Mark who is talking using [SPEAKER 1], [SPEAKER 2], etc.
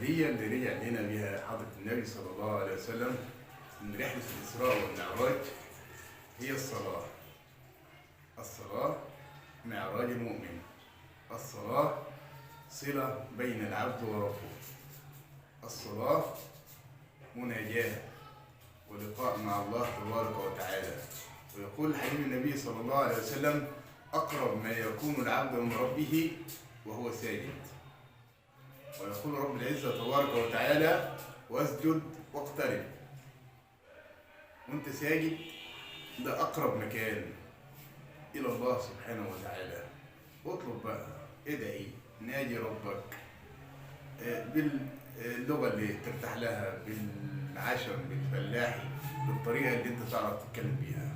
[SPEAKER 1] الهدية اللي رجع لنا بها حضرة النبي صلى الله عليه وسلم من رحلة الإسراء والمعراج هي الصلاة. الصلاة معراج المؤمن. الصلاة صلة بين العبد وربه. الصلاة مناجاة ولقاء مع الله تبارك وتعالى. ويقول حبيب النبي صلى الله عليه وسلم: أقرب ما يكون العبد من ربه وهو ساجد. ويقول رب العزة تبارك وتعالى: واسجد واقترب. وانت ساجد ده أقرب مكان إلى الله سبحانه وتعالى. اطلب بقى، ادعي، ناجي ربك باللغة اللي ترتاح لها، بالعشم، بالفلاحي، بالطريقة اللي انت تعرف تتكلم بيها.